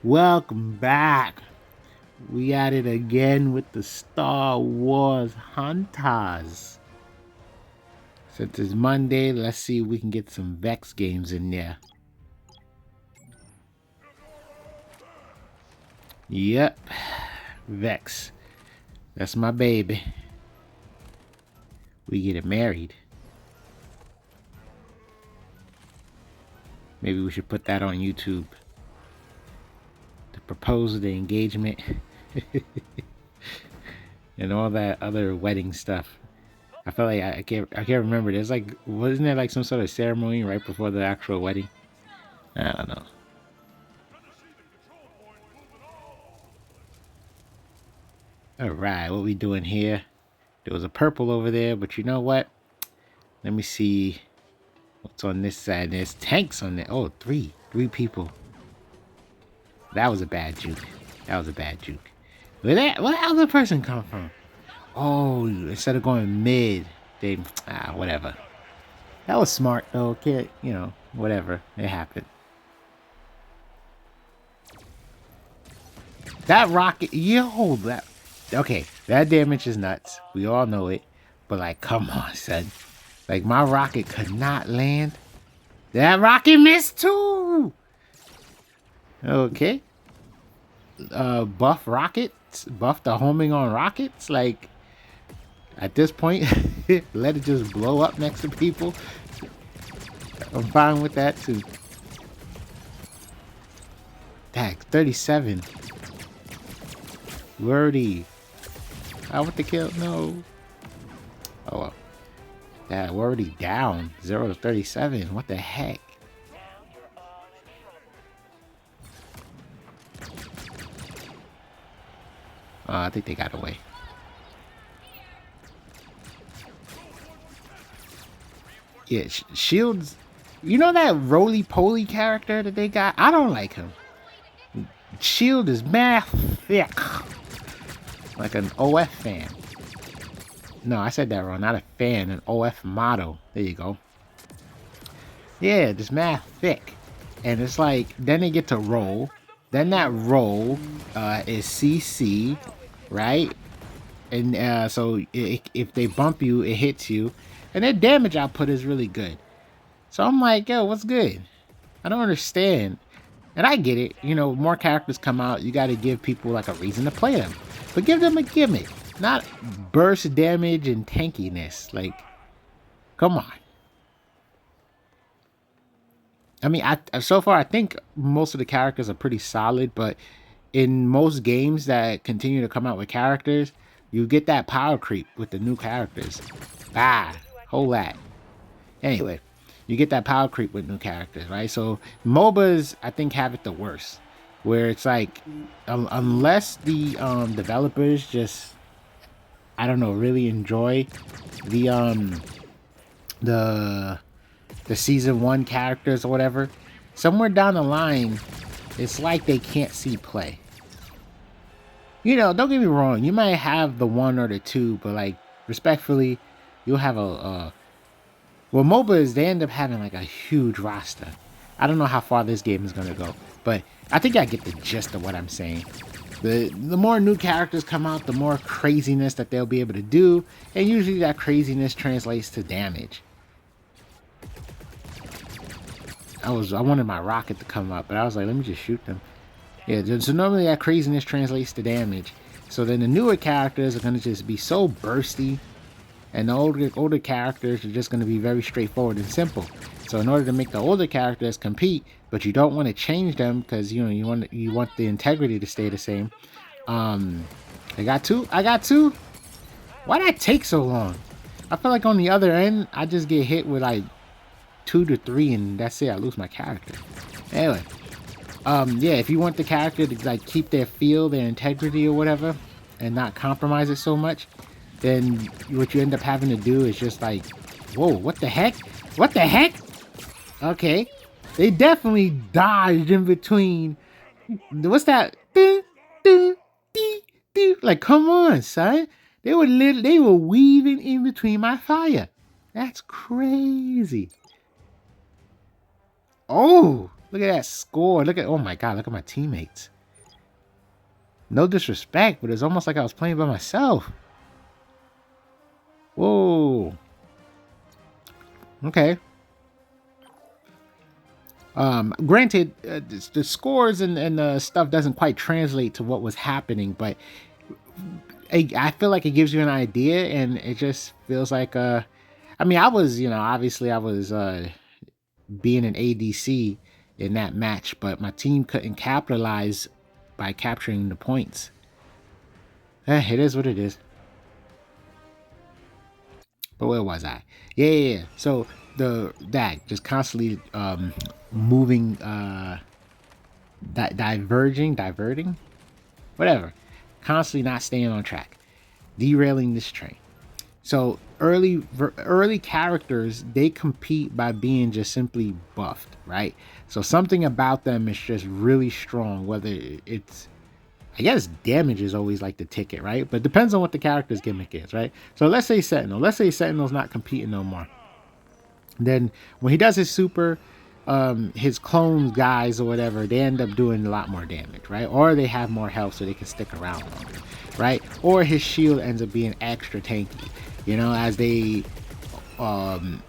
Welcome back. We at it again with the Star Wars Hunters. Since it's Monday, let's see if we can get some Vex games in there. Yep, Vex. That's my baby. We get it married. Maybe we should put that on YouTube. The proposal, the engagement, and all that other wedding stuff. I feel like I can't remember. There's like, wasn't there like some sort of ceremony right before the actual wedding? I don't know. All right, what we doing here? There was a purple over there, but you know what? Let me see what's on this side. There's tanks on there. Oh, three people. That was a bad juke. That was a bad juke. Where the other person come from? Oh, instead of going mid, they whatever. That was smart though. Can't whatever. It happened. That rocket, that. Okay, that damage is nuts. We all know it. But like, come on, son. Like my rocket could not land. That rocket missed too. Okay. Buff rockets, buff the homing on rockets. Like at this point, let it just blow up next to people. I'm fine with that too. Dag, 37. Wordy. I want to kill. No. Oh well. That wordy down. 0 to 37. What the heck? I think they got away. Yeah, Shields. You know that roly-poly character that they got? I don't like him. Shield is mad thick. Like an OF fan. No, I said that wrong. Not a fan, an OF model. There you go. Yeah, just mad thick. And it's like, then they get to roll. Then that roll is CC, right? And so if they bump you, it hits you. And their damage output is really good. So I'm like, yo, what's good? I don't understand. And I get it. You know, more characters come out, you got to give people like a reason to play them. But give them a gimmick. Not burst damage and tankiness. Like, come on. I mean, so far I think most of the characters are pretty solid, but in most games that continue to come out with characters, you get that power creep with the new characters. Hold that. Anyway, you get that power creep with new characters, right? So MOBAs, I think, have it the worst, where it's like, unless the developers just, I don't know, really enjoy the the season 1 characters or whatever, somewhere down the line, it's like they can't see play. You know, don't get me wrong, you might have the one or the two, but like, respectfully, you'll have well, MOBAs, they end up having like a huge roster. I don't know how far this game is going to go, but I think I get the gist of what I'm saying. The more new characters come out, the more craziness that they'll be able to do, and usually that craziness translates to damage. I wanted my rocket to come up, but I was like, let me just shoot them. Yeah, so normally that craziness translates to damage. So then the newer characters are going to just be so bursty, and the older characters are just going to be very straightforward and simple. So in order to make the older characters compete, but you don't want to change them because you want the integrity to stay the same. I got two. Why did that take so long? I feel like on the other end, I just get hit with like 2 to 3, and that's it. I lose my character. Anyway, yeah, if you want the character to like keep their feel, their integrity or whatever, and not compromise it so much, then what you end up having to do is just like, whoa, what the heck? What the heck? Okay, they definitely dodged in between. What's that? Like, come on, son. They were weaving in between my fire. That's crazy. Oh, look at that score. Oh my God, look at my teammates. No disrespect, but it's almost like I was playing by myself. Whoa. Okay. Granted, the scores and the stuff doesn't quite translate to what was happening, but I feel like it gives you an idea, and it just feels like I mean, I was, obviously I was being an ADC in that match, but my team couldn't capitalize by capturing the points. It is what it is. But where was I? Yeah. So that just constantly moving, diverting, whatever, constantly not staying on track, derailing this train. So early characters, they compete by being just simply buffed, right? So something about them is just really strong. Whether it's, I guess damage is always like the ticket, right? But depends on what the character's gimmick is, right? So let's say Sentinel. Let's say Sentinel's not competing no more. Then when he does his super, his clone guys or whatever, they end up doing a lot more damage, right? Or they have more health so they can stick around longer, right? Or his shield ends up being extra tanky, as they,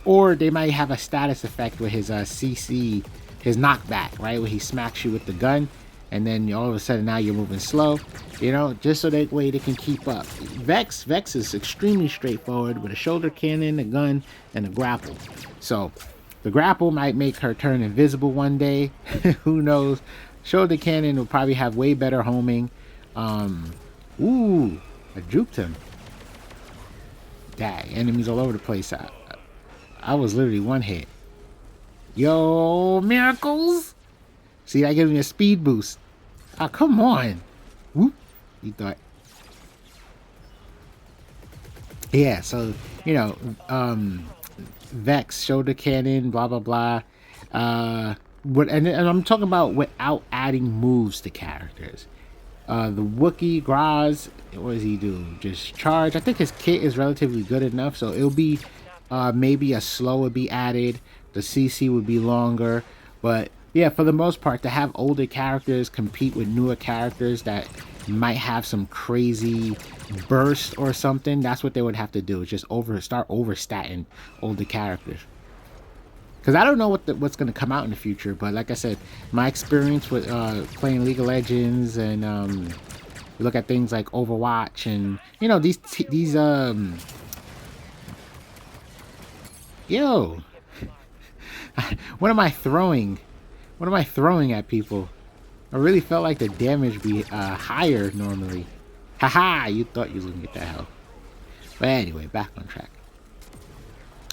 or they might have a status effect with his CC, his knockback, right? Where he smacks you with the gun, and then all of a sudden now you're moving slow, just so that way they can keep up. Vex is extremely straightforward with a shoulder cannon, a gun, and a grapple. So the grapple might make her turn invisible one day. Who knows? Shoulder cannon will probably have way better homing. Ooh, I juked him. Dang, enemies all over the place. I was literally one hit. Yo, miracles! See, that gives me a speed boost. Oh, come on. Whoop. You thought. Yeah, so, Vex, shoulder cannon, blah, blah, blah. And I'm talking about without adding moves to characters. The Wookiee, Graz, what does he do? Just charge. I think his kit is relatively good enough, so it'll be maybe a slow would be added. The CC would be longer, but yeah, for the most part, to have older characters compete with newer characters that might have some crazy burst or something, that's what they would have to do. Just start overstatting older characters. Because I don't know what's going to come out in the future, but like I said, my experience with playing League of Legends and we look at things like Overwatch and these yo, what am I throwing? What am I throwing at people? I really felt like the damage be higher normally. Haha, you thought you was gonna get that health. But anyway, back on track.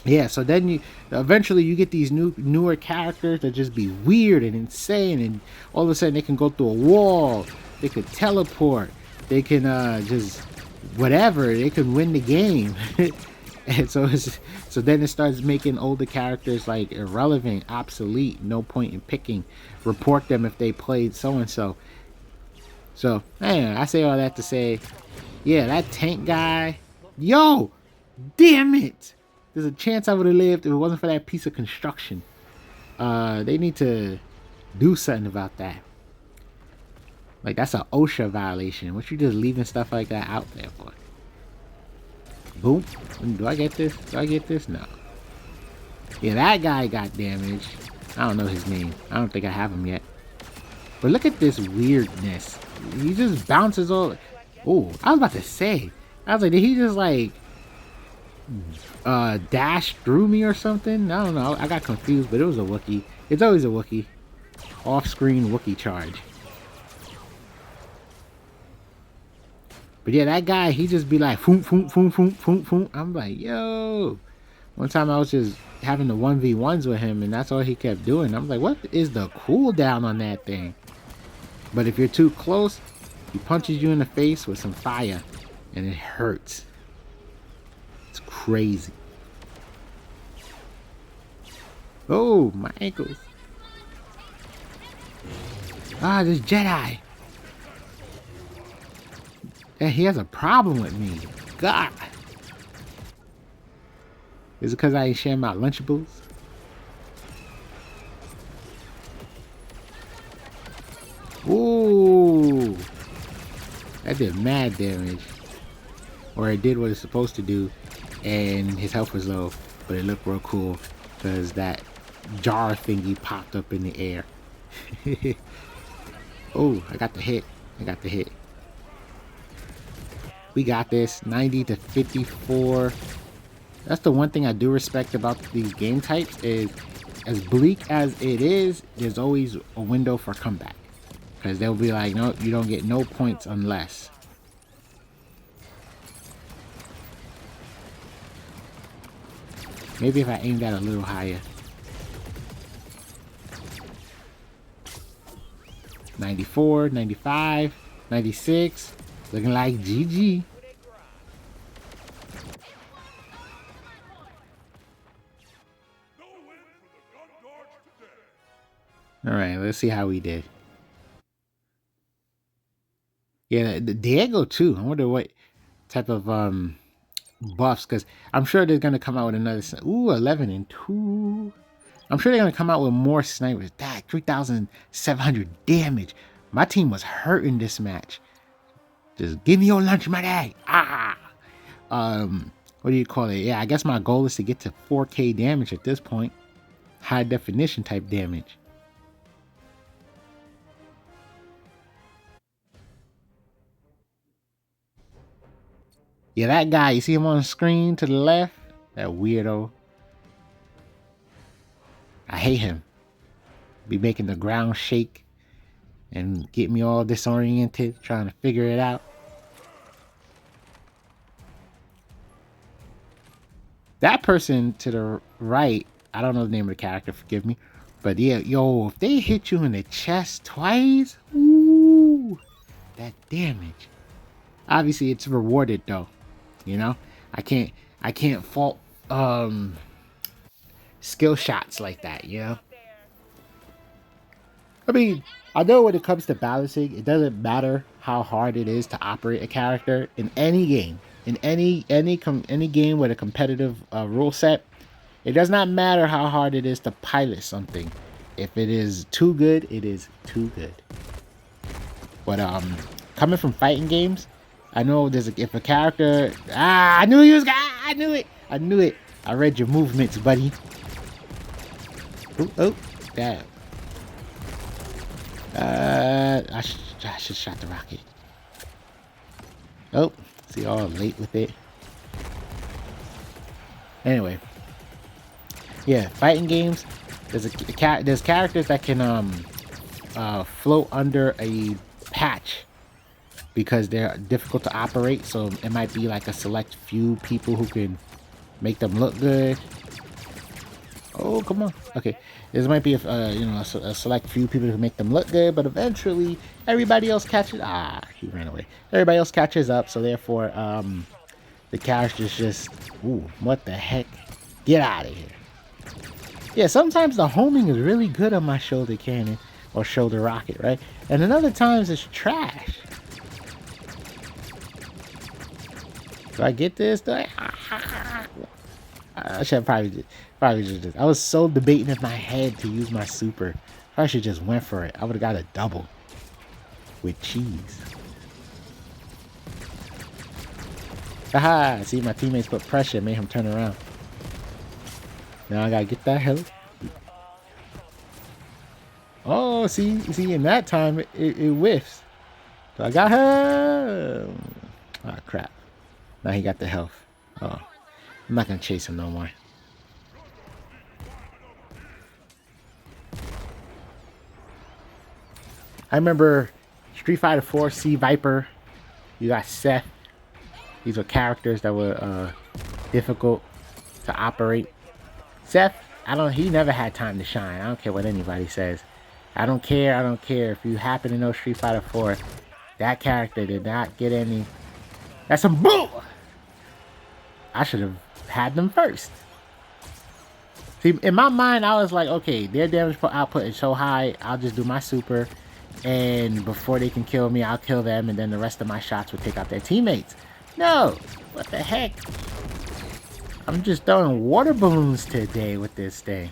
Yeah, so then you eventually you get these newer characters that just be weird and insane, and all of a sudden they can go through a wall, they could teleport, they can just whatever, they can win the game. And so then it starts making older characters like irrelevant, obsolete, no point in picking. Report them if they played so and so. So man, I say all that to say, yeah, that tank guy, yo, damn it. There's a chance I would have lived if it wasn't for that piece of construction. They need to do something about that. Like, that's an OSHA violation. What you just leaving stuff like that out there for? Boom. Do I get this? Do I get this? No. Yeah, that guy got damaged. I don't know his name. I don't think I have him yet. But look at this weirdness. He just bounces all. Oh, I was about to say. I was like, did he just like dash through me or something? I don't know. I got confused, but it was a Wookiee. It's always a Wookiee. Off-screen Wookiee charge. But yeah, that guy, he just be like, foom, foom, foom, foom, foom, foom. I'm like, yo. One time I was just having the 1v1s with him, and that's all he kept doing. I'm like, what is the cooldown on that thing? But if you're too close, he punches you in the face with some fire, and it hurts. It's crazy. Oh, my ankles. Ah, this Jedi. And he has a problem with me. God. Is it because I ain't sharing my Lunchables? Ooh. That did mad damage. Or it did what it's supposed to do, and his health was low, but it looked real cool because that jar thingy popped up in the air. Oh, I got the hit. I got the hit. We got this. 90 to 54. That's the one thing I do respect about these game types is, as bleak as it is, there's always a window for comeback. Because they'll be like, no, you don't get no points unless. Maybe if I aim that a little higher. 94, 95, 96. Looking like GG. Alright, let's see how we did. Yeah, the Diego too. I wonder what type of buffs, because I'm sure they're gonna come out with another. Ooh, 11 and 2. I'm sure they're gonna come out with more snipers. That 3,700 damage. My team was hurting this match. Just give me your lunch money. Ah. What do you call it? Yeah, I guess my goal is to get to 4K damage at this point. High definition type damage. Yeah, that guy, you see him on the screen to the left? That weirdo. I hate him. Be making the ground shake and get me all disoriented trying to figure it out. That person to the right, I don't know the name of the character, forgive me. But yeah, yo, if they hit you in the chest twice, ooh, that damage. Obviously it's rewarded though. You know? I can't fault skill shots like that, you know? I mean, I know when it comes to balancing, it doesn't matter how hard it is to operate a character in any game. In any game with a competitive rule set, it does not matter how hard it is to pilot something. If it is too good, it is too good. But coming from fighting games, I know there's if a character. I knew he was. I knew it. I knew it. I read your movements, buddy. Oh, damn. I should shot the rocket. Oh, see, all late with it. Anyway, yeah, fighting games. There's characters that can float under a patch because they're difficult to operate. So it might be like a select few people who can make them look good. Oh, come on. Okay, this might be a select few people who make them look good, but eventually everybody else catches. He ran away. Everybody else catches up, so therefore the character's just, ooh, what the heck? Get out of here. Yeah, sometimes the homing is really good on my shoulder cannon or shoulder rocket, right? And then other times it's trash. Do I get this? I should probably just. I was so debating in my head to use my super. I should just went for it. I would have got a double with cheese. Haha! See, my teammates put pressure, made him turn around. Now I gotta get that health. Oh, see, in that time it whiffs. So I got her. Oh crap! Now he got the health. Oh, I'm not gonna chase him no more. I remember Street Fighter 4, C Viper. You got Seth. These were characters that were difficult to operate. Seth, he never had time to shine. I don't care what anybody says. I don't care. If you happen to know Street Fighter 4, that character did not get any. That's some bull. I should have had them first. See, in my mind, I was like, okay, their damage output is so high, I'll just do my super, and before they can kill me, I'll kill them, and then the rest of my shots will take out their teammates. No, what the heck? I'm just throwing water balloons today with this thing.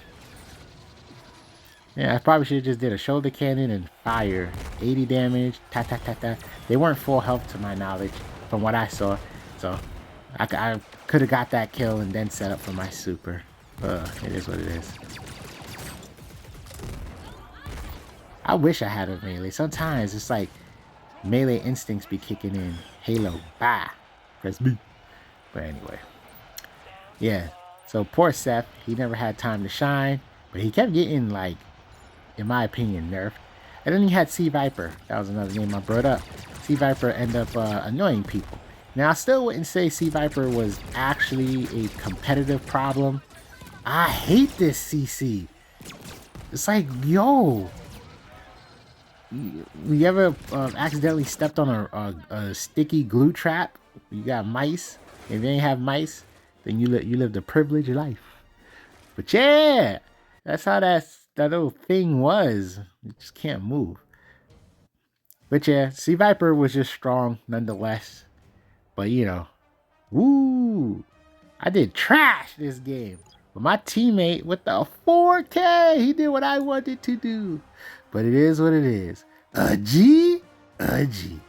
Yeah, I probably should have just did a shoulder cannon and fire. 80 damage, ta ta ta ta. They weren't full health to my knowledge, from what I saw. So, I could have got that kill and then set up for my super. It is what it is. I wish I had a melee. Sometimes it's like melee instincts be kicking in. Halo, bah, press B. But anyway, yeah. So poor Seth, he never had time to shine, but he kept getting, like, in my opinion, nerfed. And then you had Sea Viper. That was another name I brought up. Sea Viper ended up annoying people. Now, I still wouldn't say Sea Viper was actually a competitive problem. I hate this CC. It's like, yo, you ever accidentally stepped on a sticky glue trap? You got mice. If you ain't have mice, then you lived a privileged life. But yeah, that's how that little thing was. You just can't move. But yeah, Sea Viper was just strong nonetheless. But you know, woo! I did trash this game. But my teammate with the 4K, he did what I wanted to do. But it is what it is. A G, a G.